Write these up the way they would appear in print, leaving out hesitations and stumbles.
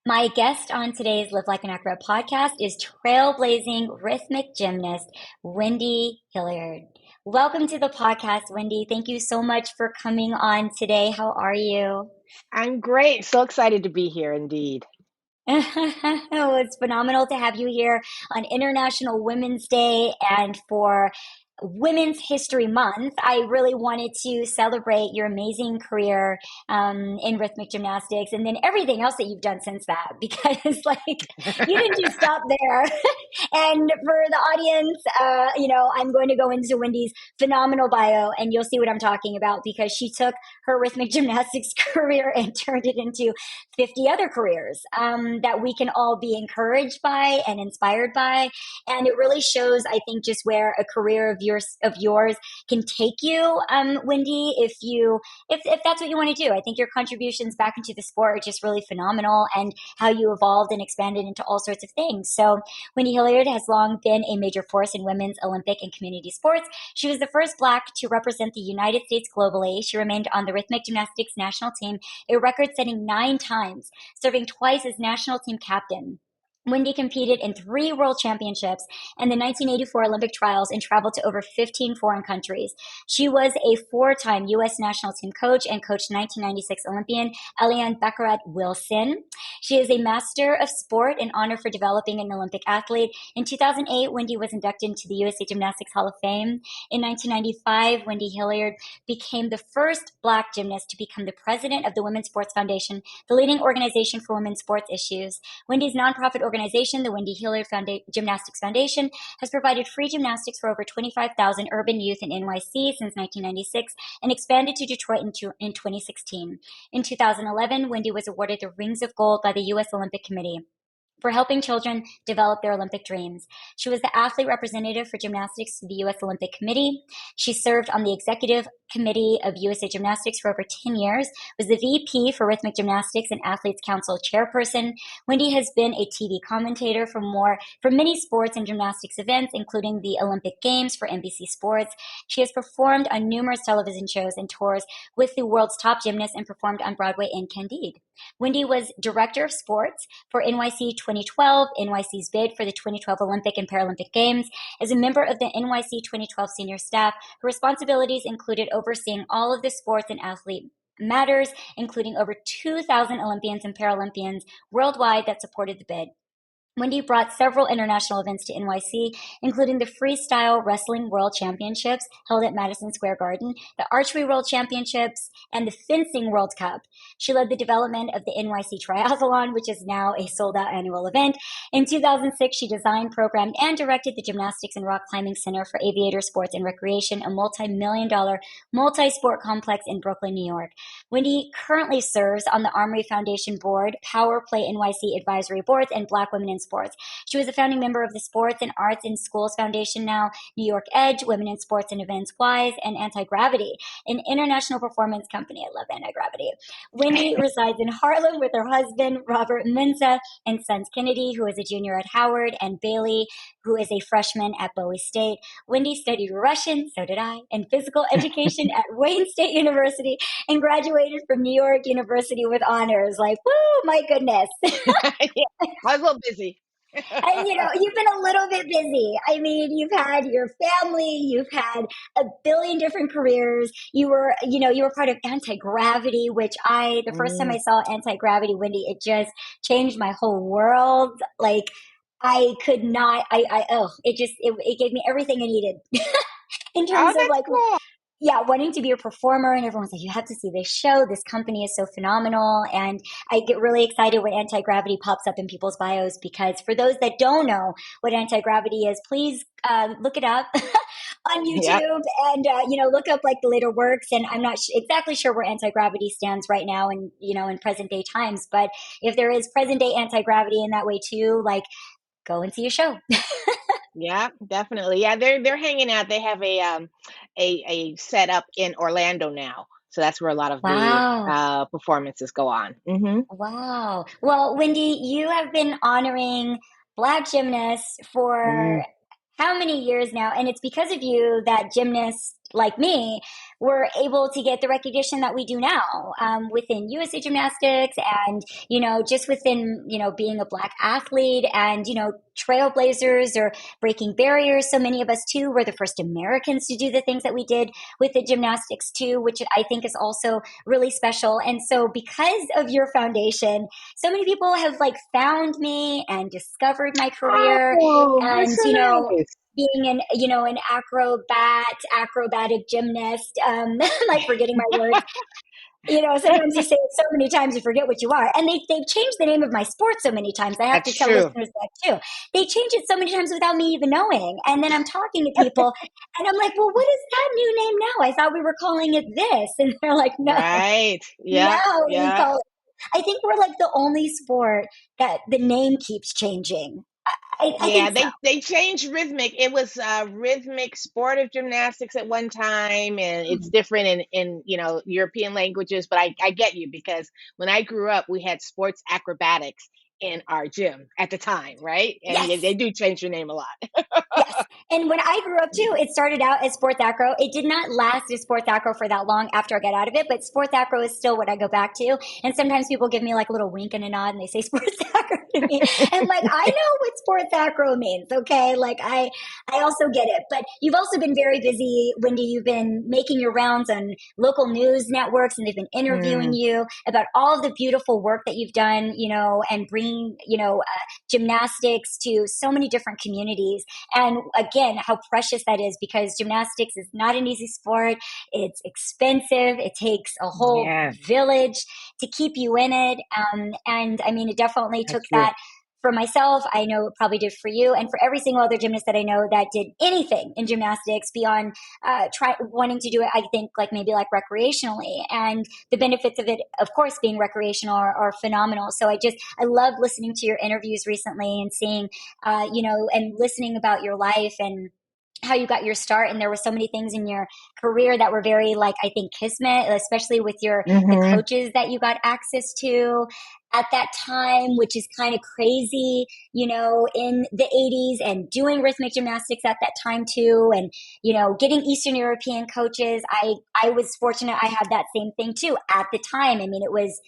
My guest on today's Live Like an Acrobat podcast is trailblazing rhythmic gymnast Wendy Hilliard. Welcome to the podcast, Wendy. Thank you so much for coming on today. How are you? I'm great. So excited to be here indeed. Oh, it's phenomenal to have you here on International Women's Day and for Women's History Month. I really wanted to celebrate your amazing career in rhythmic gymnastics and then everything else that you've done since that, because like you didn't just stop there. And for the audience, I'm going to go into Wendy's phenomenal bio and you'll see what I'm talking about because she took her rhythmic gymnastics career and turned it into 50 other careers that we can all be encouraged by and inspired by. And it really shows, I think, just where a career of yours can take you, Wendy, if that's what you want to do. I think your contributions back into the sport are just really phenomenal, and how you evolved and expanded into all sorts of things. So Wendy Hilliard has long been a major force in women's Olympic and community sports. She was the first Black to represent the United States globally. She remained on the Rhythmic Gymnastics National Team a record-setting 9 times, serving twice as national team captain. Wendy competed in 3 world championships and the 1984 Olympic trials and traveled to over 15 foreign countries. She was a 4-time U.S. national team coach and coached 1996 Olympian Aliane Baquerot Wilson. She is a master of sport and honor for developing an Olympic athlete. In 2008, Wendy was inducted into the USA Gymnastics Hall of Fame. In 1995, Wendy Hilliard became the first Black gymnast to become the president of the Women's Sports Foundation, the leading organization for women's sports issues. Wendy's nonprofit organization, the Wendy Hilliard Gymnastics Foundation, has provided free gymnastics for over 25,000 urban youth in NYC since 1996 and expanded to Detroit in 2016. In 2011, Wendy was awarded the Rings of Gold by the U.S. Olympic Committee for helping children develop their Olympic dreams. She was the athlete representative for gymnastics to the U.S. Olympic Committee. She served on the executive committee of USA Gymnastics for over 10 years, was the VP for Rhythmic Gymnastics and Athletes Council chairperson. Wendy has been a TV commentator for many sports and gymnastics events, including the Olympic Games for NBC Sports. She has performed on numerous television shows and tours with the world's top gymnasts and performed on Broadway and Candide. Wendy was director of sports for NYC 2012, NYC's bid for the 2012 Olympic and Paralympic Games. As a member of the NYC 2012 senior staff, her responsibilities included overseeing all of the sports and athlete matters, including over 2,000 Olympians and Paralympians worldwide that supported the bid. Wendy brought several international events to NYC, including the Freestyle Wrestling World Championships held at Madison Square Garden, the Archery World Championships, and the Fencing World Cup. She led the development of the NYC Triathlon, which is now a sold-out annual event. In 2006, she designed, programmed, and directed the Gymnastics and Rock Climbing Center for Aviator Sports and Recreation, a multi-million-dollar multi-sport complex in Brooklyn, New York. Wendy currently serves on the Armory Foundation Board, Power Play NYC Advisory Boards, and Black Women in Sports. She was a founding member of the Sports and Arts in Schools Foundation, now New York Edge, Women in Sports and Events Wise, and Antigravity, an international performance company. I love Antigravity. Wendy resides in Harlem with her husband, Robert Mensah, and sons Kennedy, who is a junior at Howard, and Bailey, who is a freshman at Bowie State. Wendy studied Russian, so did I, and physical education at Wayne State University and graduated from New York University with honors. Like, woo, my goodness. Yeah, I was a little busy. And you've been a little bit busy. I mean, you've had your family, you've had a billion different careers. You were part of Antigravity, which the first time I saw Antigravity, Wendy, it just changed my whole world. Like I could not, it gave me everything I needed in terms of like, cool. Yeah, wanting to be a performer, and everyone's like, you have to see this show. This company is so phenomenal. And I get really excited when Antigravity pops up in people's bios, because for those that don't know what Antigravity is, please look it up on YouTube. Yep. And, look up like the later works. And I'm not exactly sure where Antigravity stands right now and, in present day times. But if there is present day Antigravity in that way too, like go and see a show. Yeah, definitely. Yeah, they're hanging out. They have a setup in Orlando now, so that's where a lot of the performances go on. Mm-hmm. Wow. Well, Wendy, you have been honoring Black gymnasts for how many years now? And it's because of you that gymnasts like me, were able to get the recognition that we do now within USA Gymnastics and, just within, being a Black athlete and, trailblazers or breaking barriers. So many of us too were the first Americans to do the things that we did with the gymnastics too, which I think is also really special. And so because of your foundation, so many people have like found me and discovered my career Oh, and, that's so nice. being an acrobatic gymnast, like forgetting my words. Sometimes you say it so many times you forget what you are. And they've changed the name of my sport so many times. I have to That's tell true. listeners that too. They change it so many times without me even knowing. And then I'm talking to people and I'm like, well, what is that new name now? I thought we were calling it this. And they're like, no, Right. Yeah. now we Yeah. call it. I think we're like the only sport that the name keeps changing. I Yeah, think so. they changed rhythmic. It was rhythmic sportive gymnastics at one time, and it's different in European languages. But I get you because when I grew up, we had sports acrobatics in our gym at the time, right? And they Yes. do change your name a lot. Yes. And when I grew up too, it started out as sports acro. It did not last as sports acro for that long after I got out of it, but sports acro is still what I go back to. And sometimes people give me like a little wink and a nod and they say sports acro to me. And like, I know what sports acro means. Okay. Like I also get it, but you've also been very busy, Wendy. You've been making your rounds on local news networks and they've been interviewing Mm, you about all of the beautiful work that you've done, and bringing, gymnastics to so many different communities. And again, how precious that is because gymnastics is not an easy sport. It's expensive. It takes a whole yeah, village to keep you in it. And I mean, it definitely took that's true. that for myself. I know it probably did for you and for every single other gymnast that I know that did anything in gymnastics beyond wanting to do it, I think like maybe like recreationally. And the benefits of it, of course, being recreational are phenomenal. So I love listening to your interviews recently and seeing and listening about your life and how you got your start. And there were so many things in your career that were very, like, I think kismet, especially with the Hmm. coaches that you got access to at that time, which is kind of crazy, in the 80s and doing rhythmic gymnastics at that time too. And, getting Eastern European coaches. I was fortunate. I had that same thing too at the time. I mean, it was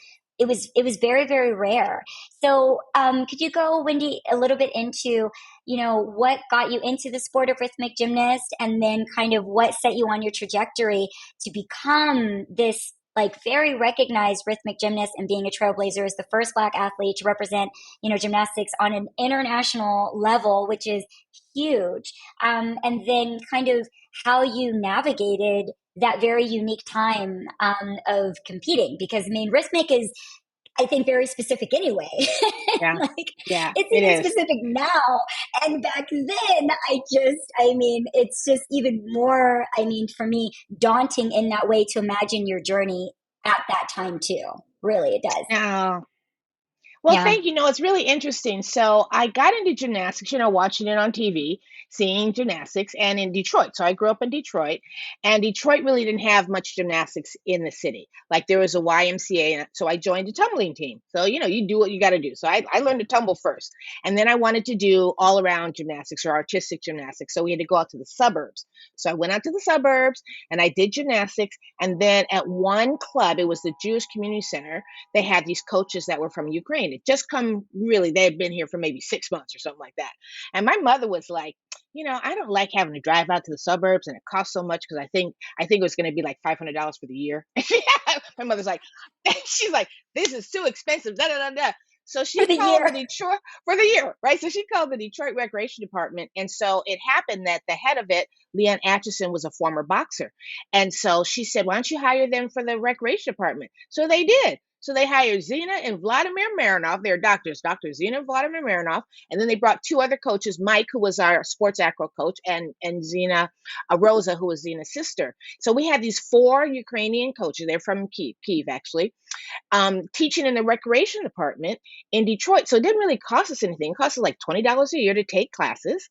very, very rare. So, could you go, Wendy, a little bit into, what got you into the sport of rhythmic gymnast and then kind of what set you on your trajectory to become this like very recognized rhythmic gymnast and being a trailblazer as the first Black athlete to represent, gymnastics on an international level, which is huge. And then kind of how you navigated that very unique time of competing because I mean rhythmic is I think very specific anyway. Yeah, Like yeah, it's it even is. specific now. And back then I mean, it's just even more, I mean, for me, daunting in that way to imagine your journey at that time too. Really, it does. Now, well, Yeah. thank you. No, it's really interesting. So I got into gymnastics, watching it on TV, seeing gymnastics, and in Detroit. So I grew up in Detroit, and Detroit really didn't have much gymnastics in the city. Like there was a YMCA, and so I joined a tumbling team. So, you do what you got to do. So I learned to tumble first. And then I wanted to do all around gymnastics or artistic gymnastics. So we had to go out to the suburbs. So I went out to the suburbs and I did gymnastics. And then at one club, it was the Jewish Community Center, they had these coaches that were from Ukraine. It just come really, they had been here for maybe 6 months or something like that. And my mother was like, I don't like having to drive out to the suburbs and it costs so much because I think it was going to be like $500 for the year. My mother's like, she's like, this is too expensive. Da, da, da, da. So For she the called the year. Detroit for the year, right? So she called the Detroit Recreation Department. And so it happened that the head of it, Leanne Atchison, was a former boxer. And so she said, why don't you hire them for the recreation department? So they did. So they hired Zina and Vladimir Marinov. They're doctors, Dr. Zina and Vladimir Marinov. And then they brought two other coaches, Mike, who was our sports acro coach, and Zina Rosa, who was Zina's sister. So we had these four Ukrainian coaches. They're from Kiev actually, teaching in the recreation department in Detroit. So it didn't really cost us anything. It cost us like $20 a year to take classes.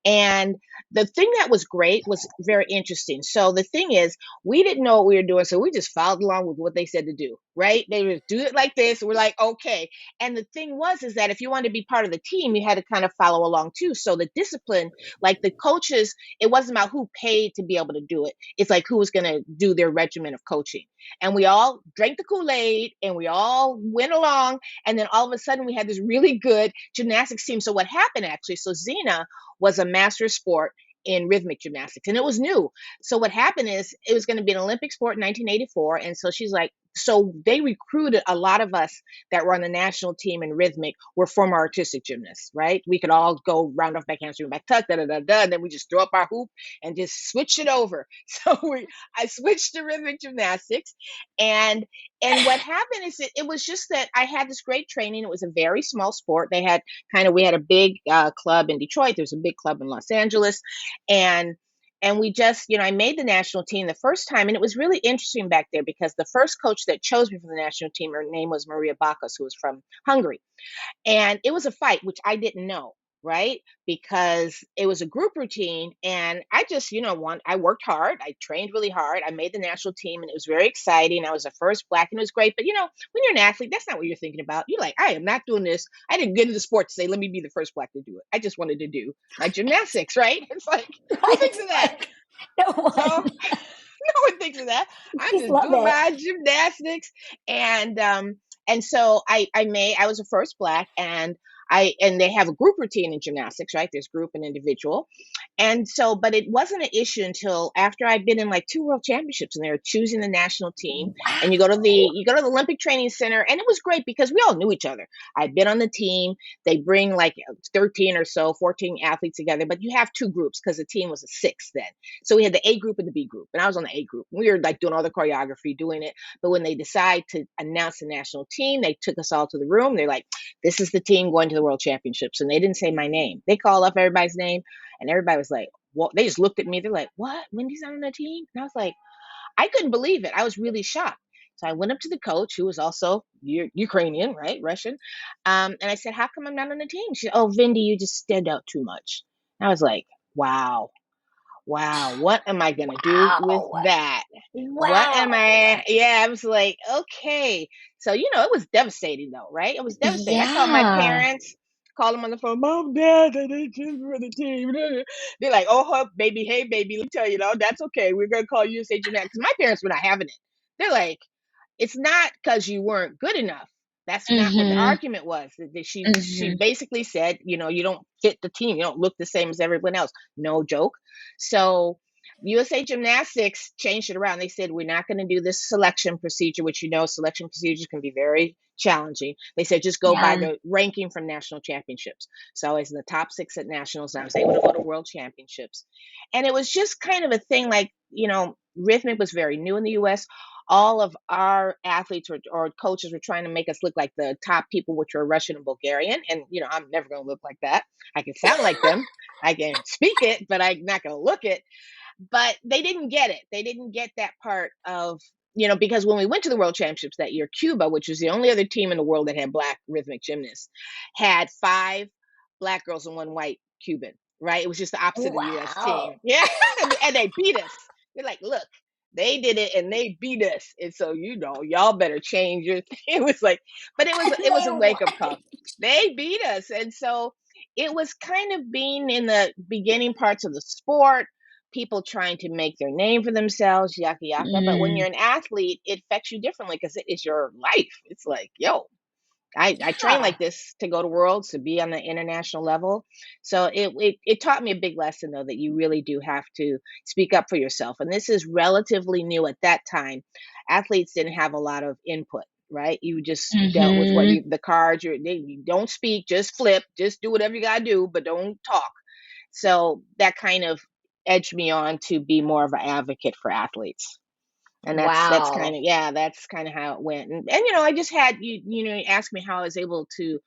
And the thing that was great was very interesting. So the thing is, we didn't know what we were doing. So we just followed along with what they said to do, right? They would do it like this. We're like, okay. And the thing is that if you wanted to be part of the team, you had to kind of follow along too. So the discipline, like the coaches, it wasn't about who paid to be able to do it. It's like who was going to do their regimen of coaching. And we all drank the Kool-Aid and we all went along. And then all of a sudden we had this really good gymnastics team. So what happened actually, so Zena was a master of sport in rhythmic gymnastics, and it was new. So what happened is it was going to be an Olympic sport in 1984. And so she's like, so they recruited a lot of us that were on the national team in rhythmic were former artistic gymnasts, right? We could all go round off, back handspring, back tuck, da da da da, and then we just throw up our hoop and just switch it over. So I switched to rhythmic gymnastics, and what happened is it was just that I had this great training. It was a very small sport. They had we had a big club in Detroit. There's a big club in Los Angeles, and we just, I made the national team the first time. And it was really interesting back there because the first coach that chose me for the national team, her name was Maria Bacchus, who was from Hungary. And it was a fight, which I didn't know, right? Because it was a group routine. And I just, I worked hard. I trained really hard. I made the national team and it was very exciting. I was the first Black and it was great. But, when you're an athlete, that's not what you're thinking about. You're like, I am not doing this. I didn't get into the sport to say, let me be the first Black to do it. I just wanted to do my gymnastics, right? It's like, who thinks of that? No one. So, no one thinks of that. I'm just doing my gymnastics. And so I was the first Black, and they have a group routine in gymnastics, right? There's group and individual. And so, but it wasn't an issue until after I'd been in like 2 world championships and they were choosing the national team. Wow. And you go to the Olympic Training Center, and it was great because we all knew each other. I'd been on the team. They bring like 13 or so, 14 athletes together, but you have 2 groups because the team was a 6 then. So we had the A group and the B group, and I was on the A group. We were like doing all the choreography, doing it. But when they decide to announce the national team, they took us all to the room. They're like, this is the team going to the world championships. And they didn't say my name. They called up everybody's name, and everybody was like, well, they just looked at me. They're like, what? Wendy's on the team? And I was like, I couldn't believe it. I was really shocked. So I went up to the coach, who was also Ukrainian, right? Russian. And I said, how come I'm not on the team? She said, oh, Wendy, you just stand out too much. And I was like, wow, what am I going to do with that? What am I? Yeah, I was like, okay. So, it was devastating though, right? It was devastating. I called my parents, called them on the phone, Mom, Dad, I didn't choose for the team. They're like, oh, baby, hey, baby, let me tell you, that's okay. We're going to call USA Gymnastics. Because my parents were not having it. They're like, it's not because you weren't good enough. That's not what the argument was. She basically said, you don't fit the team. You don't look the same as everyone else. No joke. So USA Gymnastics changed it around. They said, we're not going to do this selection procedure, which selection procedures can be very challenging. They said, just go by the ranking from national championships. So I was in the top 6 at nationals, and I was able to go to world championships. And it was just kind of a thing like, rhythmic was very new in the U.S. All of our athletes or coaches were trying to make us look like the top people, which were Russian and Bulgarian. And, I'm never going to look like that. I can sound like them. I can speak it, but I'm not going to look it. But they didn't get it. They didn't get that part of, because when we went to the world championships that year, Cuba, which was the only other team in the world that had Black rhythmic gymnasts, had 5 Black girls and 1 white Cuban, right? It was just the opposite of the U.S. team. Yeah. And they beat us. They're like, look, they did it and they beat us. And so, y'all better change your thing. It was like, but it was a wake up call. They beat us. And so it was kind of being in the beginning parts of the sport, people trying to make their name for themselves, yaka yaka. But when you're an athlete, it affects you differently because it is your life. It's like, yo, I train like this to go to worlds, to be on the international level. So it taught me a big lesson, though, that you really do have to speak up for yourself. And this is relatively new at that time. Athletes didn't have a lot of input, right? You just dealt with the cards. You don't speak, just flip, just do whatever you got to do, but don't talk. So that kind of edged me on to be more of an advocate for athletes. And that's kind of how it went. And I just had, you asked me how I was able to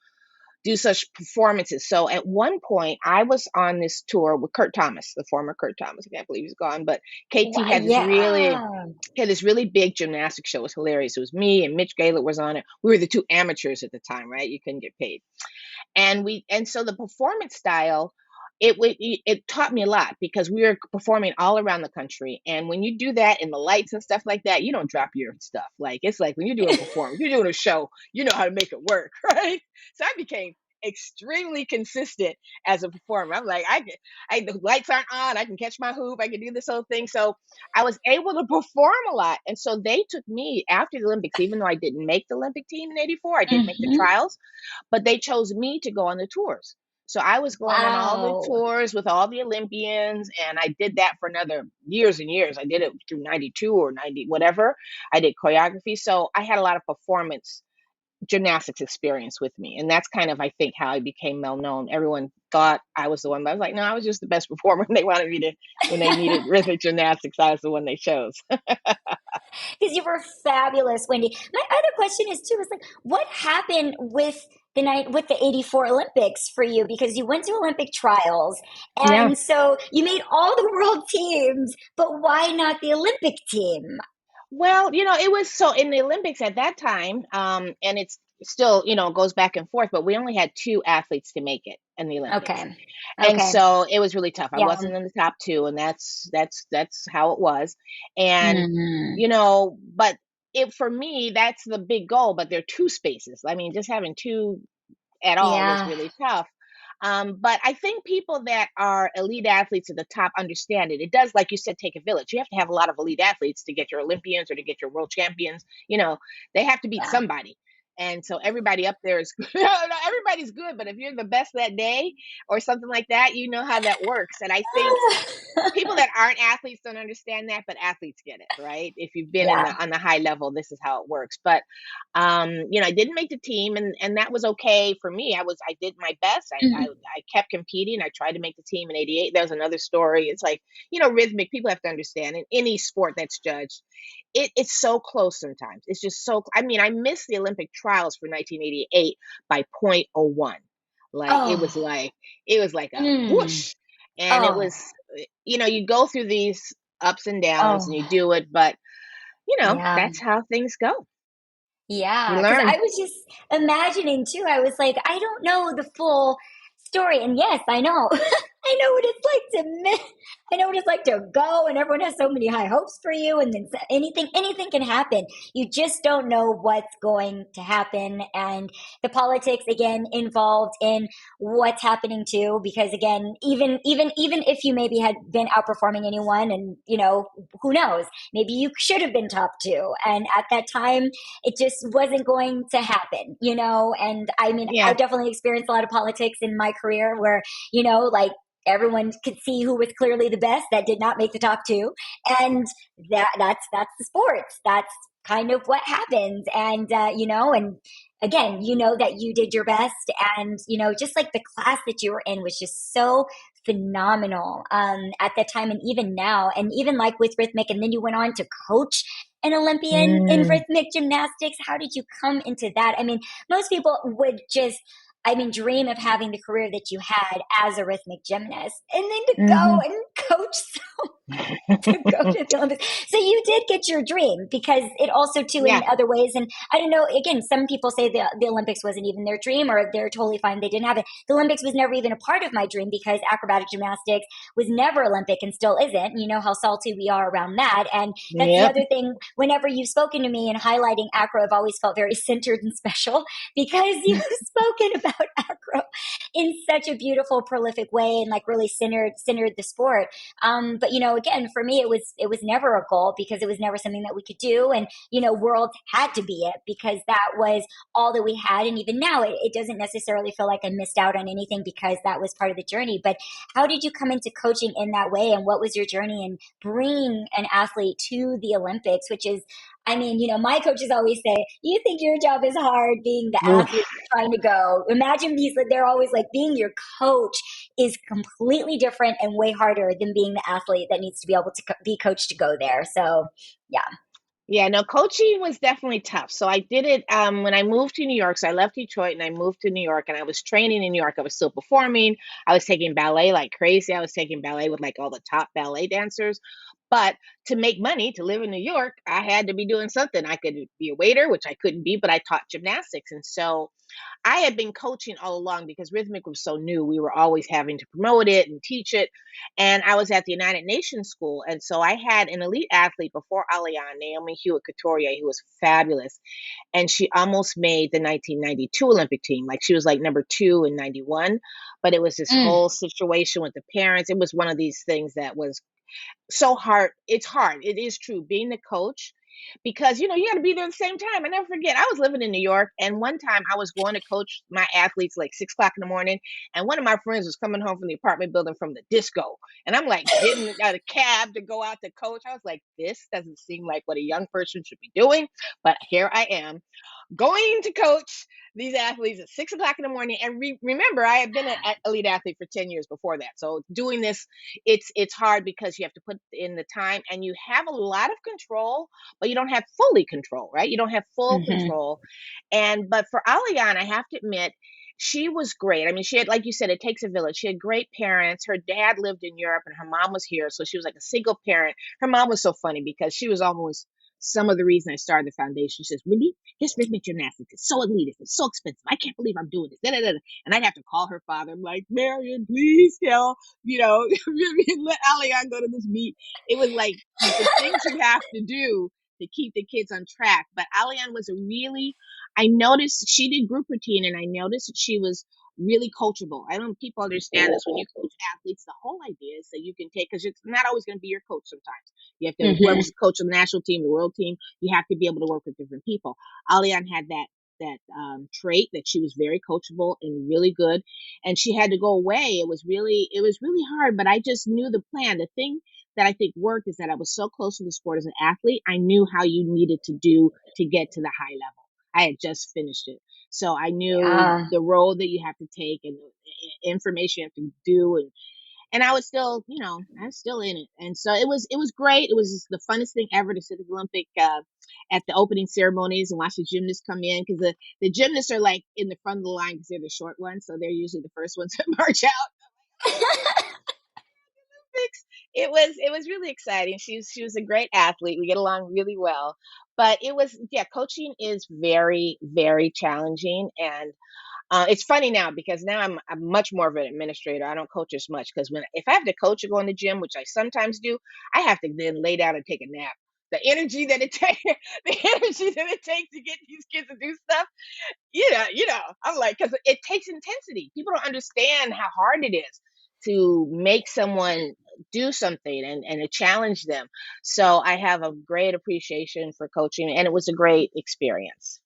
do such performances. So at one point I was on this tour with Kurt Thomas, the former Kurt Thomas. I can't believe he's gone, but KT had this really big gymnastics show. It was hilarious. It was me and Mitch Gaylord was on it. We were the 2 amateurs at the time, right? You couldn't get paid. And so the performance style, it taught me a lot because we were performing all around the country. And when you do that in the lights and stuff like that, you don't drop your stuff. Like, it's like when you're doing a performance, you're doing a show, you know how to make it work, right? So I became extremely consistent as a performer. I'm like, the lights aren't on, I can catch my hoop, I can do this whole thing. So I was able to perform a lot. And so they took me after the Olympics, even though I didn't make the Olympic team in '84, I did make the Hmm. trials, but they chose me to go on the tours. So I was going on all the Wow. tours with all the Olympians, and I did that for another years and years. I did it through 92 or 90, whatever. I did choreography. So I had a lot of performance gymnastics experience with me. And that's kind of, I think, how I became well known. Everyone thought I was the one, but I was like, no, I was just the best performer. And they wanted me to, when they needed rhythmic gymnastics, I was the one they chose. Because you were fabulous, Wendy. My other question is too, is like, what happened with the night with the '84 Olympics for you? Because you went to Olympic trials, Yeah. and so you made all the world teams, but why not the Olympic team? Well, it was so in the Olympics at that time, and it's still, goes back and forth, but we only had two athletes to make it in the Olympics. Okay. And Okay. so it was really tough. I Yeah. wasn't in the top two, and that's how it was. And, Hmm. but it for me, that's the big goal, but there are two spaces. I mean, just having two at all was Yeah. really tough. But I think people that are elite athletes at the top understand it. It does, like you said, take a village. You have to have a lot of elite athletes to get your Olympians or to get your world champions. They have to beat Yeah. somebody. And so everybody up there is everybody's good, but if you're the best that day or something like that, you know how that works. And I think people that aren't athletes don't understand that, but athletes get it, right? If you've been Yeah. on the high level, this is how it works. But I didn't make the team, and that was okay for me. I did my best. Mhm. I kept competing. I tried to make the team in '88. That was another story. It's like, rhythmic. People have to understand in any sport that's judged, it's so close sometimes. It's just so. I mean, I missed the Olympic trials for 1988 by point oh 0.01. Like it was Oh. like it was like a Mm. whoosh, and it Oh. was you go through these ups and downs and Oh. you do it, but Yeah. that's how things go. You Yeah, because learn. I was just imagining too. I was like, I don't know the full story, and yes, I know, I know what it's like to miss. I know what it's like to go, and everyone has so many high hopes for you, and then anything can happen. You just don't know what's going to happen, and the politics again involved in what's happening too. Because again, even if you maybe had been outperforming anyone, and who knows, maybe you should have been top two, and at that time it just wasn't going to happen. And I mean, I Yeah. definitely experienced a lot of politics in my career where, like everyone could see who was clearly the best that did not make the top two. And that's the sports. That's kind of what happens. And, and again, that you did your best. And, just like the class that you were in was just so phenomenal at that time and even now. And even like with Rhythmic, and then you went on to coach an Olympian in Mm, rhythmic gymnastics? How did you come into that? I mean, most people would just, I mean, dream of having the career that you had as a rhythmic gymnast and then to go mhm. and coach to go to the Olympics. So you did get your dream because it also too in Yeah. other ways. And I don't know, again, some people say the Olympics wasn't even their dream or they're totally fine. They didn't have it. The Olympics was never even a part of my dream because acrobatic gymnastics was never Olympic and still isn't. You know how salty we are around that. And that's the Yep. other thing. Whenever you've spoken to me and highlighting acro, I've always felt very centered and special because you've spoken about acro in such a beautiful, prolific way and like really centered the sport. But again, for me, it was never a goal because it was never something that we could do, and world had to be it because that was all that we had. And even now, it doesn't necessarily feel like I missed out on anything because that was part of the journey. But how did you come into coaching in that way, and what was your journey in bringing an athlete to the Olympics, which is I mean, my coaches always say, you think your job is hard being the athlete Oof. trying to go. Imagine these, they're always like, being your coach is completely different and way harder than being the athlete that needs to be able to be coached to go there. So, yeah. Yeah, no, coaching was definitely tough. So I did it when I moved to New York. So I left Detroit and I moved to New York and I was training in New York. I was still performing. I was taking ballet like crazy. I was taking ballet with like all the top ballet dancers. But to make money, to live in New York, I had to be doing something. I could be a waiter, which I couldn't be, but I taught gymnastics. And so I had been coaching all along because Rhythmic was so new. We were always having to promote it and teach it. And I was at the United Nations School. And so I had an elite athlete before Aliane, Naomi Hewitt Couturier, who was fabulous. And she almost made the 1992 Olympic team. Like she was like number 2 in 91. But it was this Mm, whole situation with the parents. It was one of these things that was so hard. It's hard. It is true. Being the coach, because you got to be there at the same time. I never forget. I was living in New York, and one time I was going to coach my athletes like 6 o'clock in the morning, and one of my friends was coming home from the apartment building from the disco, and I'm like getting out of a cab to go out to coach. I was like, this doesn't seem like what a young person should be doing, but here I am going to coach these athletes at 6 o'clock in the morning. And remember, I had been an elite athlete for 10 years before that. So doing this, it's hard because you have to put in the time and you have a lot of control, but you don't have fully control, right? You don't have full hmm control. But for Aliane, I have to admit, she was great. I mean, she had, like you said, it takes a village. She had great parents. Her dad lived in Europe and her mom was here. So she was like a single parent. Her mom was so funny because she was almost some of the reason I started the foundation. She says, Wendy, this rhythmic gymnastics is so elitist. It's so expensive. I can't believe I'm doing this. Da, da, da. And I'd have to call her father. I'm like, Marion, please tell, let Aliane go to this meet. It was like the things you have to do to keep the kids on track. But Aliane was I noticed she did group routine and I noticed that she was really coachable. I don't know if people understand this. When you coach athletes, the whole idea is that you can take, because it's not always going to be your coach sometimes. You have to, hmm whoever's coaching the national team, the world team, you have to be able to work with different people. Aliane had that trait that she was very coachable and really good, and she had to go away. It was really hard, but I just knew the plan. The thing that I think worked is that I was so close to the sport as an athlete. I knew how you needed to do to get to the high level. I had just finished it, so I knew Yeah. the role that you have to take and the information you have to do, and I was still, I was still in it. And so it was great. It was the funnest thing ever to sit at the Olympic, at the opening ceremonies and watch the gymnasts come in, because the gymnasts are like in the front of the line because they're the short ones. So they're usually the first ones to march out. It was really exciting. She was a great athlete. We get along really well. But coaching is very, very challenging. And it's funny now because now I'm much more of an administrator. I don't coach as much because if I have to coach or go in the gym, which I sometimes do, I have to then lay down and take a nap. The energy that it takes, the energy that it takes to get these kids to do stuff, I'm like, because it takes intensity. People don't understand how hard it is to make someone do something and to challenge them. So I have a great appreciation for coaching, and it was a great experience.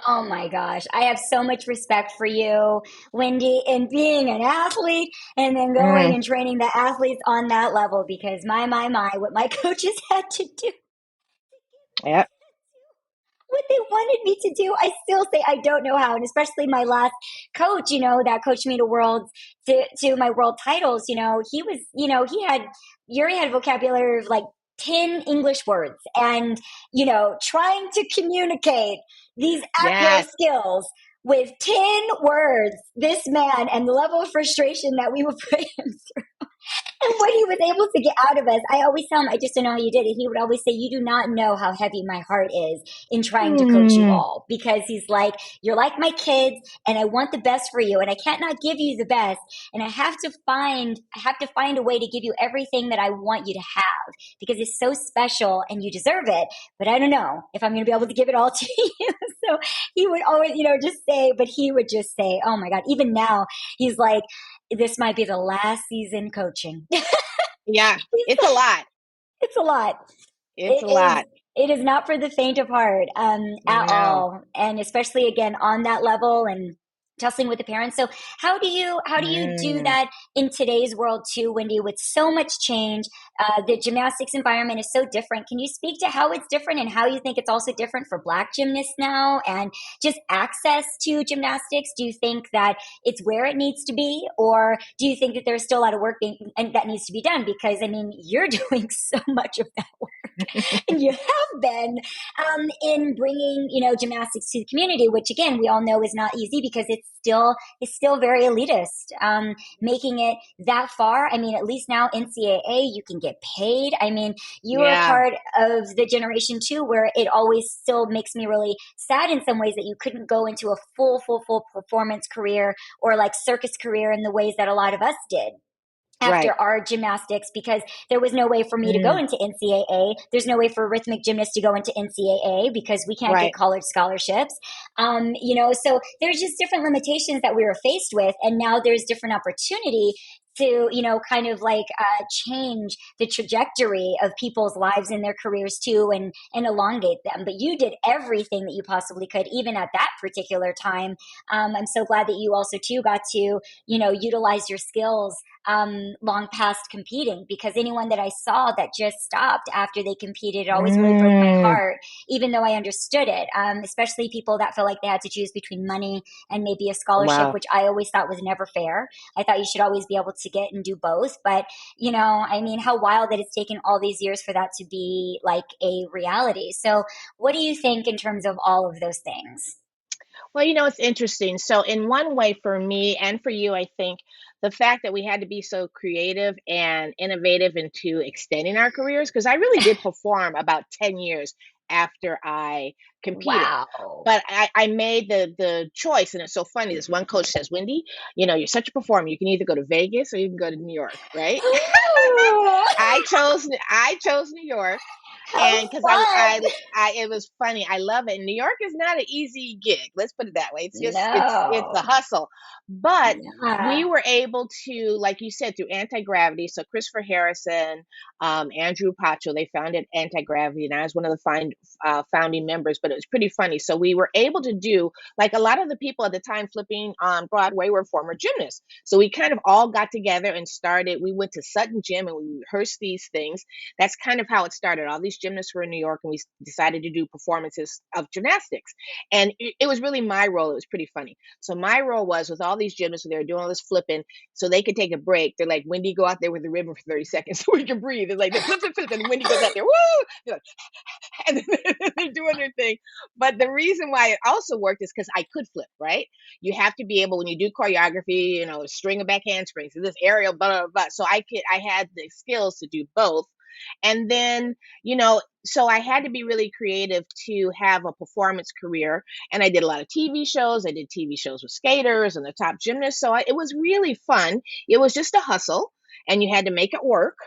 Oh my gosh. I have so much respect for you, Wendy, in being an athlete and then going Mm, and training the athletes on that level because my, what my coaches had to do, yeah, what they wanted me to do, I still say I don't know how. And especially my last coach, that coached me to to my world titles, he was, Yuri had a vocabulary of like 10 English words and, trying to communicate these acro yes. skills with 10 words, this man and the level of frustration that we would put him and what he was able to get out of us. I always tell him, I just don't know how you did it. He would always say, you do not know how heavy my heart is in trying to coach you Mm, all because he's like, you're like my kids and I want the best for you and I can't not give you the best. And I have to find a way to give you everything that I want you to have because it's so special and you deserve it. But I don't know if I'm going to be able to give it all to you. So he would always, just say, but he would just say, oh my God, even now he's like, this might be the last season coaching. yeah, it's a lot. It's a lot. It's It a is lot. it is not for the faint of heart at No. all, and especially again on that level and tussling with the parents. So how do you do Mm, that in today's world too, Wendy? With so much change, the gymnastics environment is so different. Can you speak to how it's different and how you think it's also different for Black gymnasts now, and just access to gymnastics? Do you think that it's where it needs to be, or do you think that there's still a lot of work and that needs to be done? Because I mean, you're doing so much of that work. And you have been in bringing, gymnastics to the community, which again, we all know is not easy because it's still very elitist. Making it that far, I mean, at least now NCAA, you can get paid. I mean, you were a Yeah, part of the generation too, where it always still makes me really sad in some ways that you couldn't go into a full performance career or like circus career in the ways that a lot of us did after right. our gymnastics, because there was no way for me to go Mm, into NCAA. There's no way for rhythmic gymnasts to go into NCAA because we can't get right. college scholarships. So there's just different limitations that we were faced with. And now there's different opportunity to, kind of like change the trajectory of people's lives and their careers too, and elongate them. But you did everything that you possibly could, even at that particular time. I'm so glad that you also too got to, utilize your skills long past competing, because anyone that I saw that just stopped after they competed, it always really broke my Mm, heart, even though I understood it. Especially people that felt like they had to choose between money and maybe a scholarship, wow. which I always thought was never fair. I thought you should always be able to get and do both. But, I mean, how wild that it's taken all these years for that to be like a reality. So, what do you think in terms of all of those things? Well, it's interesting. So, in one way, for me and for you, I think the fact that we had to be so creative and innovative into extending our careers, because I really did perform about 10 years after I competed. Wow. But I made the choice, and it's so funny. This one coach says, Wendy, you're such a performer. You can either go to Vegas or you can go to New York, right? Ooh, I chose New York, how and because fun. it was funny. I love it. New York is not an easy gig. Let's put it that way. It's just it's a No. hustle, but we Yeah. were able to, like you said, through Antigravity. So Christopher Harrison, Andrew Pacho, they founded Antigravity, and I was one of the founding members. But it was pretty funny. So we were able to do, like, a lot of the people at the time flipping on Broadway were former gymnasts. So we kind of all got together and started. We went to Sutton Gym and we rehearsed these things. That's kind of how it started. All these gymnasts were in New York, and we decided to do performances of gymnastics. And it was really my role. It was pretty funny. So my role was with all these gymnasts, they were doing all this flipping, so they could take a break. They're like, Wendy, go out there with the ribbon for 30 seconds so we can breathe. It's like, they flip, and Wendy goes out there, woo! They're like, and then they're doing their thing. But the reason why it also worked is because I could flip, right? You have to be able, when you do choreography, a string of back handsprings, this aerial, blah, blah, blah. So I had the skills to do both. And then, so I had to be really creative to have a performance career. And I did a lot of TV shows. I did TV shows with skaters and the top gymnasts. So it was really fun. It was just a hustle, and you had to make it work.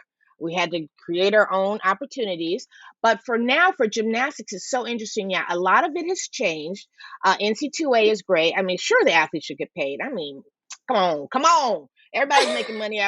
We had to create our own opportunities. But for now, for gymnastics, it's so interesting. Yeah, a lot of it has changed. NC2A is great. I mean, sure, the athletes should get paid. I mean, come on, come on. Everybody's making money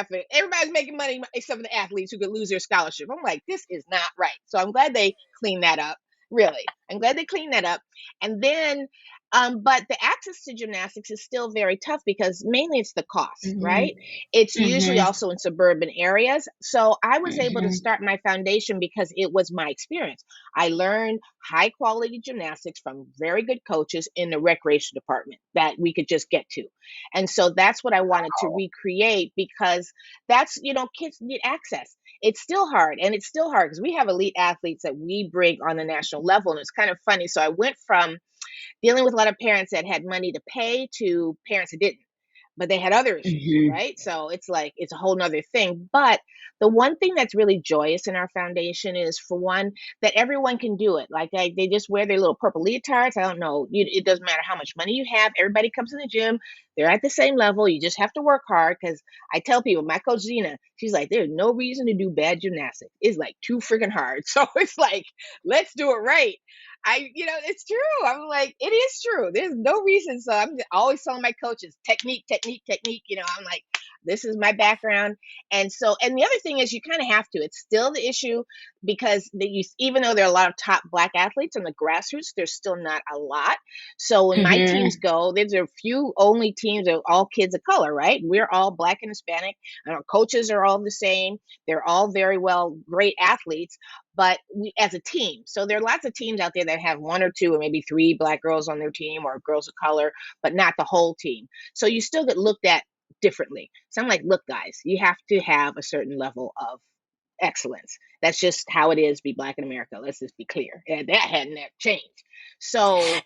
except for the athletes who could lose their scholarship. I'm like, this is not right. So I'm glad they cleaned that up. Really, I'm glad they cleaned that up. And then, but the access to gymnastics is still very tough because mainly it's the cost, Hmm. right? It's usually Hmm. also in suburban areas. So I was able to Hmm. start my foundation because it was my experience. I learned high quality gymnastics from very good coaches in the recreation department that we could just get to. And so that's what I wanted to Wow. recreate, because that's, kids need access. It's still hard, and it's still hard because we have elite athletes that we bring on the national level. And it's kind of funny. So I went from dealing with a lot of parents that had money to pay to parents that didn't, but they had other issues, Hmm. right? So it's like, it's a whole nother thing. But the one thing that's really joyous in our foundation is, for one, that everyone can do it. Like, they just wear their little purple leotards. I don't know. It doesn't matter how much money you have. Everybody comes to the gym. They're at the same level. You just have to work hard. Because I tell people, my coach Zena, she's like, there's no reason to do bad gymnastics. It's like too freaking hard. So it's like, let's do it right. It's true. I'm like, it is true. There's no reason. So I'm always telling my coaches, technique, technique, technique. I'm like, this is my background. And so, and the other thing is, you kind of have to. It's still the issue, because even though there are a lot of top Black athletes on the grassroots, there's still not a lot. So when my teams Hmm. go, there's a few only teams of all kids of color, right? We're all Black and Hispanic, and our coaches are all the same. They're all very well, great athletes, but we, as a team. So there are lots of teams out there that have one or two or maybe three Black girls on their team, or girls of color, but not the whole team. So you still get looked at differently. So I'm like, look, guys, you have to have a certain level of excellence. That's just how it is to be Black in America. Let's just be clear. And that hadn't changed. So,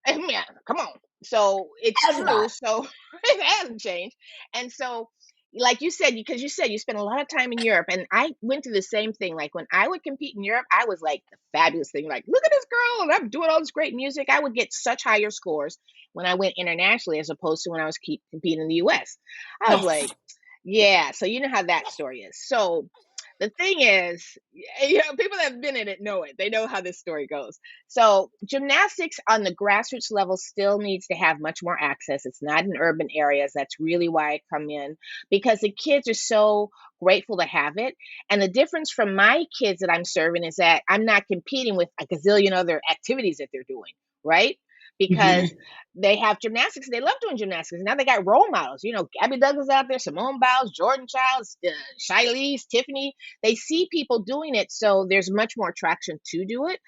yeah, come on. So it's Has true. not. So it hasn't changed. And so, like you said, because you said you spent a lot of time in Europe, and I went through the same thing. Like when I would compete in Europe, I was like the fabulous thing. Like, look at this girl, and I'm doing all this great music. I would get such higher scores when I went internationally as opposed to when I was competing in the U.S. I was Yes. like, yeah. So you know how that story is. So the thing is, people that have been in it know it. They know how this story goes. So gymnastics on the grassroots level still needs to have much more access. It's not in urban areas. That's really why I come in, because the kids are so grateful to have it. And the difference from my kids that I'm serving is that I'm not competing with a gazillion other activities that they're doing, right? Because Hmm. they have gymnastics. They love doing gymnastics. Now they got role models. Gabby Douglas out there, Simone Biles, Jordan Childs, Shiley's, Tiffany. They see people doing it, so there's much more attraction to do it.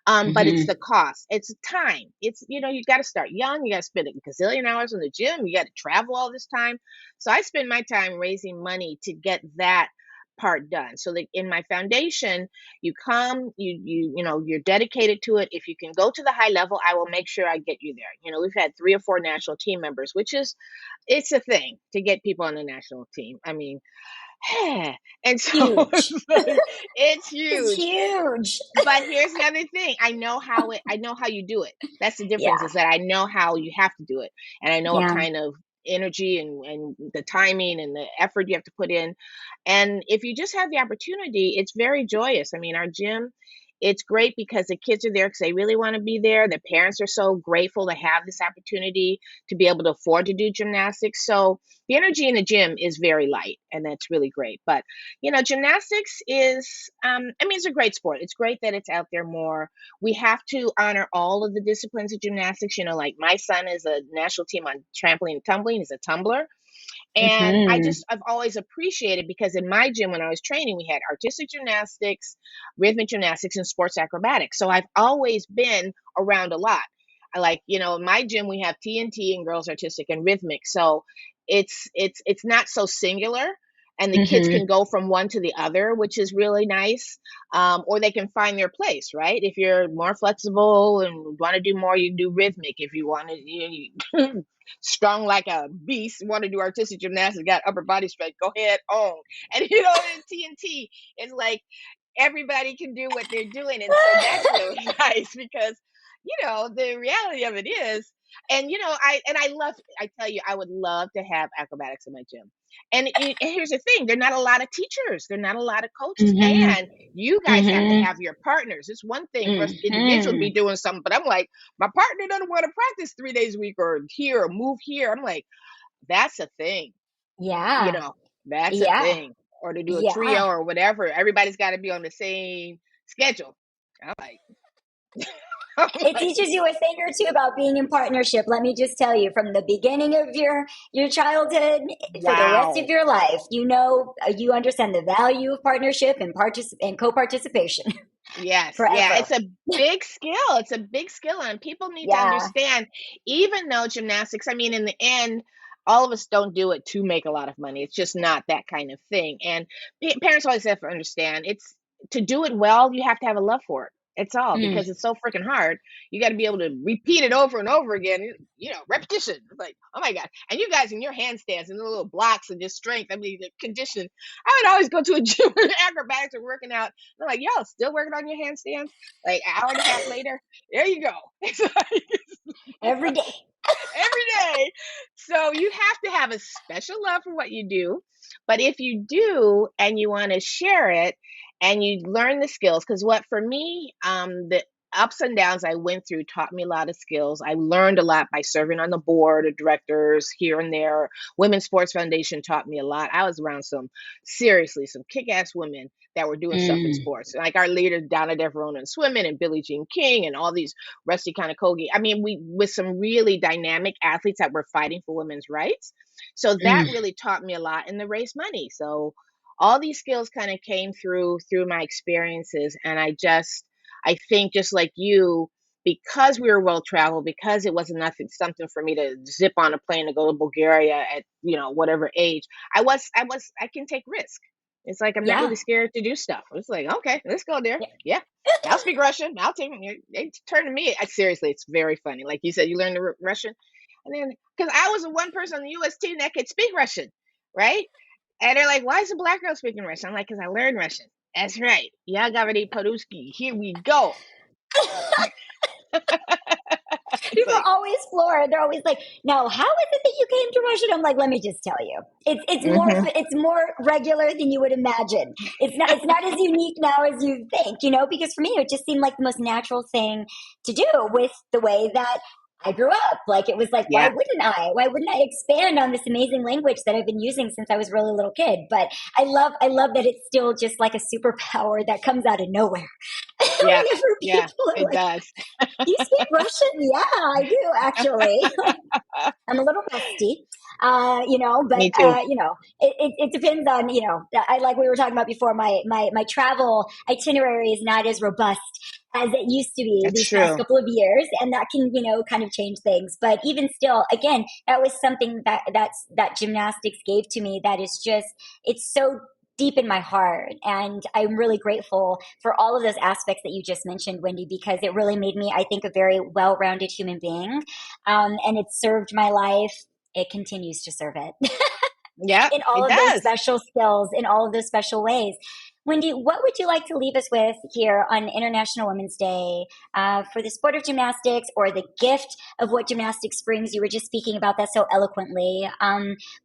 But it's Hmm. the cost. It's time. It's, you got to start young. You got to spend a gazillion hours in the gym. You got to travel all this time. So I spend my time raising money to get that part done. So that in my foundation, you come, you're dedicated to it. If you can go to the high level, I will make sure I get you there. We've had 3 or 4 national team members, which is, it's a thing to get people on the national team. I mean, and so Huge. it's It's huge. huge. But here's the other thing. I know how you do it. That's the difference, Yeah. is that I know how you have to do it. And I know what Yeah. kind of energy and the timing and the effort you have to put in. And if you just have the opportunity, it's very joyous. I mean, our gym, it's great because the kids are there because they really want to be there. The parents are so grateful to have this opportunity to be able to afford to do gymnastics. So the energy in the gym is very light, and that's really great. But gymnastics is, it's a great sport. It's great that it's out there more. We have to honor all of the disciplines of gymnastics. Like my son is a national team on trampoline and tumbling. He's a tumbler. And Hmm. I've always appreciated, because in my gym when I was training, we had artistic gymnastics, rhythmic gymnastics, and sports acrobatics. So I've always been around a lot. In my gym we have TNT and girls artistic and rhythmic. So it's not so singular, and the kids Hmm. can go from one to the other, which is really nice. Or they can find their place, right? If you're more flexible and want to do more, you can do rhythmic. If you want to, strong like a beast, want to do artistic gymnastics, got upper body strength, go ahead on. And in TNT, it's like everybody can do what they're doing. And so that's really nice, because the reality of it is, and I tell you, I would love to have acrobatics in my gym. And here's the thing, there are not a lot of teachers, there are not a lot of coaches, Hmm. and you guys have to Hmm. have your partners. It's one thing for us individuals to Hmm. be doing something, but I'm like, my partner doesn't want to practice 3 days a week or here or move here. I'm like, that's a thing, you Yeah. know, that's a Yeah. thing. Or to do a Yeah. trio or whatever, everybody's got to be on the same schedule. I'm like, I'm It like, teaches you a thing or two about being in partnership. Let me just tell you, from the beginning of your childhood for the rest of wow. your life, you understand the value of partnership and co-participation Yes, yeah, forever. it's a big skill. It's a big skill, and people need to Yeah. understand, even though gymnastics, I mean, in the end, all of us don't do it to make a lot of money. It's just not that kind of thing. And parents always have to understand, it's to do it well, you have to have a love for it. It's all Mm. because it's so freaking hard. You got to be able to repeat it over and over again. Repetition. It's like, oh my God. And you guys in your handstands and the little blocks and just strength. I mean, the condition. I would always go to a gym where acrobatics are working out. I'm like, y'all still working on your handstands? Like an hour and a half later, there you go. It's like Every day. every day. So you have to have a special love for what you do. But if you do and you want to share it and you learn the skills, because what for me, the ups and downs I went through taught me a lot of skills. I learned a lot by serving on the board of directors here and there. Women's Sports Foundation taught me a lot. I was around some kick-ass women that were doing stuff in Mm. sports. Like our leader Donna Deverona in swimming, and Billie Jean King, and all these Rusty Kanakogi. I mean, we with some really dynamic athletes that were fighting for women's rights. So that Mm. really taught me a lot, in the raise money. So all these skills kind of came through my experiences, and I think just like you, because we were well traveled, because it wasn't nothing something for me to zip on a plane to go to Bulgaria at whatever age. I can take risk. It's like I'm not Yeah. really scared to do stuff. It's like, okay, let's go there. Yeah, I'll speak Russian. I'll take it. They turn to me. Seriously, it's very funny. Like you said, you learn the Russian, and then because I was the one person on the U.S. team that could speak Russian, right? And they're like, "Why is a black girl speaking Russian?" I'm like, "Cause I learned Russian." That's right. Yagavari Paruski. Here we go. It's People are like, always floored. They're always like, "No, how is it that you came to Russia?" I'm like, "Let me just tell you, mm-hmm. it's more regular than you would imagine. It's not as unique now as you think, because for me it just seemed like the most natural thing to do with the way that I grew up. Like it was like, why Yeah, wouldn't I? Why wouldn't I expand on this amazing language that I've been using since I was a really little kid? But I love that it's still just like a superpower that comes out of nowhere. yeah, Whenever yeah. people are It like, does. "Do you speak Russian?" Yeah, I do actually. I'm a little rusty, but Me too. it depends on, I like we were talking about before. My travel itinerary is not as robust as it used to be That's these past true. couple of years, and that can kind of change things. But even still, again, that was something that gymnastics gave to me. That is just it's so deep in my heart, and I'm really grateful for all of those aspects that you just mentioned, Wendy, because it really made me, I think, a very well-rounded human being, and it served my life. It continues to serve it Yep, in all it of those does. special skills, in all of those special ways. Wendy, what would you like to leave us with here on International Women's Day for the sport of gymnastics, or the gift of what gymnastics brings? You were just speaking about that so eloquently.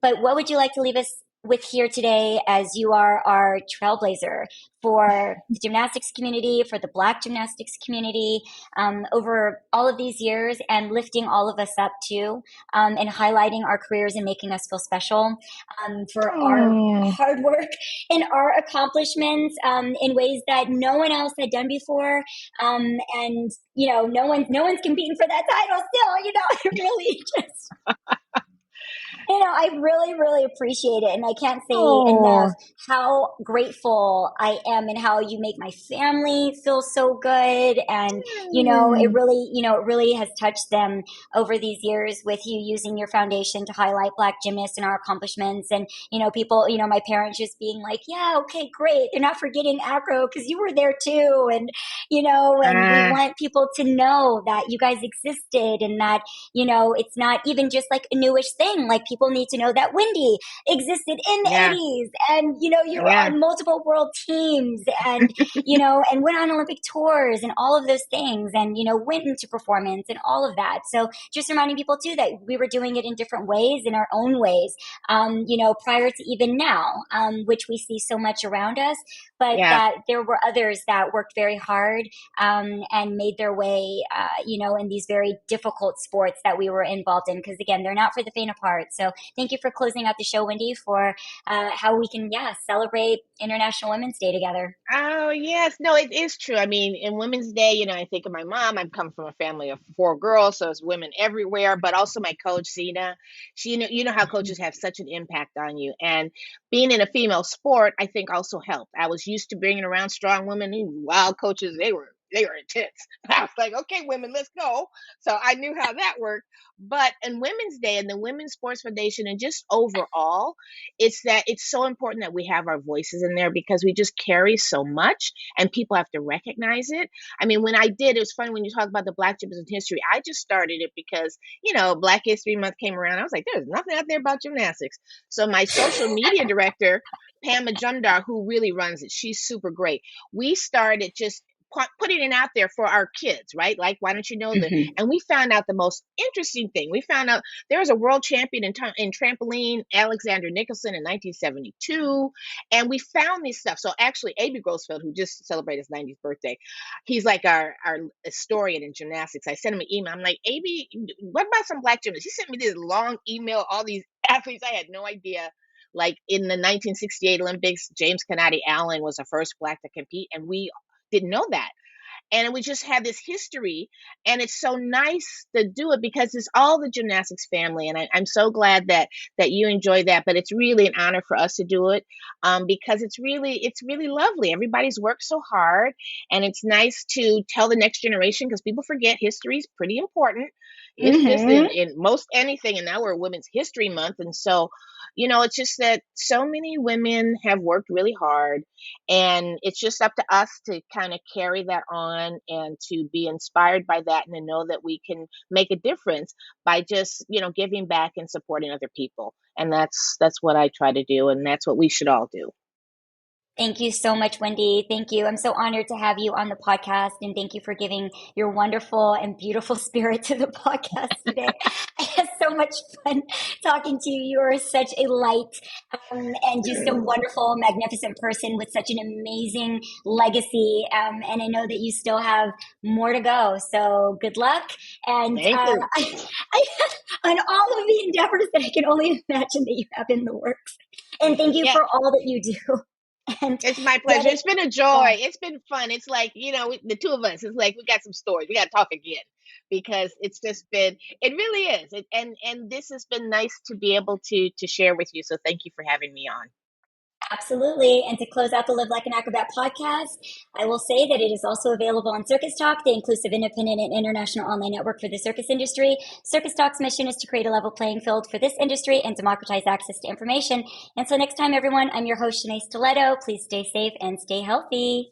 But what would you like to leave us with here today, as you are our trailblazer for the gymnastics community, for the Black gymnastics community, over all of these years, and lifting all of us up too, and highlighting our careers and making us feel special, for our Hmm. hard work and our accomplishments, in ways that no one else had done before, and no one's competing for that title still. It really just, I really, really appreciate it. And I can't say enough Oh. how grateful I am, and how you make my family feel so good. And, Hmm. it really has touched them over these years, with you using your foundation to highlight Black gymnasts and our accomplishments. And, people, my parents just being like, "Yeah, okay, great. They're not forgetting acro because you were there too." And we Ah, want people to know that you guys existed, and that, it's not even just like a newish thing. Like, people need to know that Wendy existed in the yeah, 80s, and, you were yeah, on multiple world teams, and, and went on Olympic tours and all of those things, and, went into performance and all of that. So just reminding people too that we were doing it in different ways, in our own ways, prior to even now, which we see so much around us, but yeah. that there were others that worked very hard, and made their way, in these very difficult sports that we were involved in. Because again, they're not for the faint of heart. So thank you for closing out the show, Wendy, for how we can, celebrate International Women's Day together. Oh, yes. No, it is true. I mean, in Women's Day, I think of my mom. I've come from a family of four girls, so it's women everywhere, but also my coach, Sina. She, you know how coaches have such an impact on you. And being in a female sport, I think also helped. I was used to bringing around strong women who, wild coaches, they were intense. I was like, okay, women, let's go. So I knew how that worked. But in Women's Day and the Women's Sports Foundation, and just overall, it's so important that we have our voices in there, because we just carry so much and people have to recognize it. I mean, when I did, it was funny when you talk about the Black Gymnastics in history. I just started it because, Black History Month came around. I was like, there's nothing out there about gymnastics. So my social media director, Pam Majumdar, who really runs it, she's super great. We started just putting it out there for our kids, right? Like, why don't you know the? Mhm. And we found out the most interesting thing. We found out there was a world champion in trampoline, Alexander Nicholson, in 1972, and we found this stuff. So actually, A.B. Grossfeld, who just celebrated his 90th birthday, he's like our historian in gymnastics. I sent him an email. I'm like, A.B., what about some Black gymnasts? He sent me this long email, all these athletes. I had no idea. Like in the 1968 Olympics, James Kennedy Allen was the first Black to compete, and we didn't know that. And we just had this history, and it's so nice to do it because it's all the gymnastics family, and I'm so glad that you enjoy that. But it's really an honor for us to do it, because it's really lovely. Everybody's worked so hard, and it's nice to tell the next generation, because people forget history is pretty important. It's just Mhm. in most anything, and now we're Women's History Month, and so It's just that so many women have worked really hard, and it's just up to us to kind of carry that on and to be inspired by that and to know that we can make a difference by just, giving back and supporting other people. And that's what I try to do, and that's what we should all do. Thank you so much, Wendy. Thank you. I'm so honored to have you on the podcast, and thank you for giving your wonderful and beautiful spirit to the podcast today. I had so much fun talking to you. You are such a light and just a wonderful, magnificent person with such an amazing legacy. And I know that you still have more to go. So good luck. And Thank you. on all of the endeavors that I can only imagine that you have in the works. And thank you for all that you do. And it's my pleasure. It's been a joy. It's been fun. It's like, the two of us, it's like we got some stories. We got to talk again because it's just been, it really is. And this has been nice to be able to share with you. So thank you for having me on. Absolutely. And to close out the Live Like an Acrobat podcast, I will say that it is also available on Circus Talk, the inclusive, independent, and international online network for the circus industry. Circus Talk's mission is to create a level playing field for this industry and democratize access to information. And so next time, everyone, I'm your host, Shenea Stiletto. Please stay safe and stay healthy.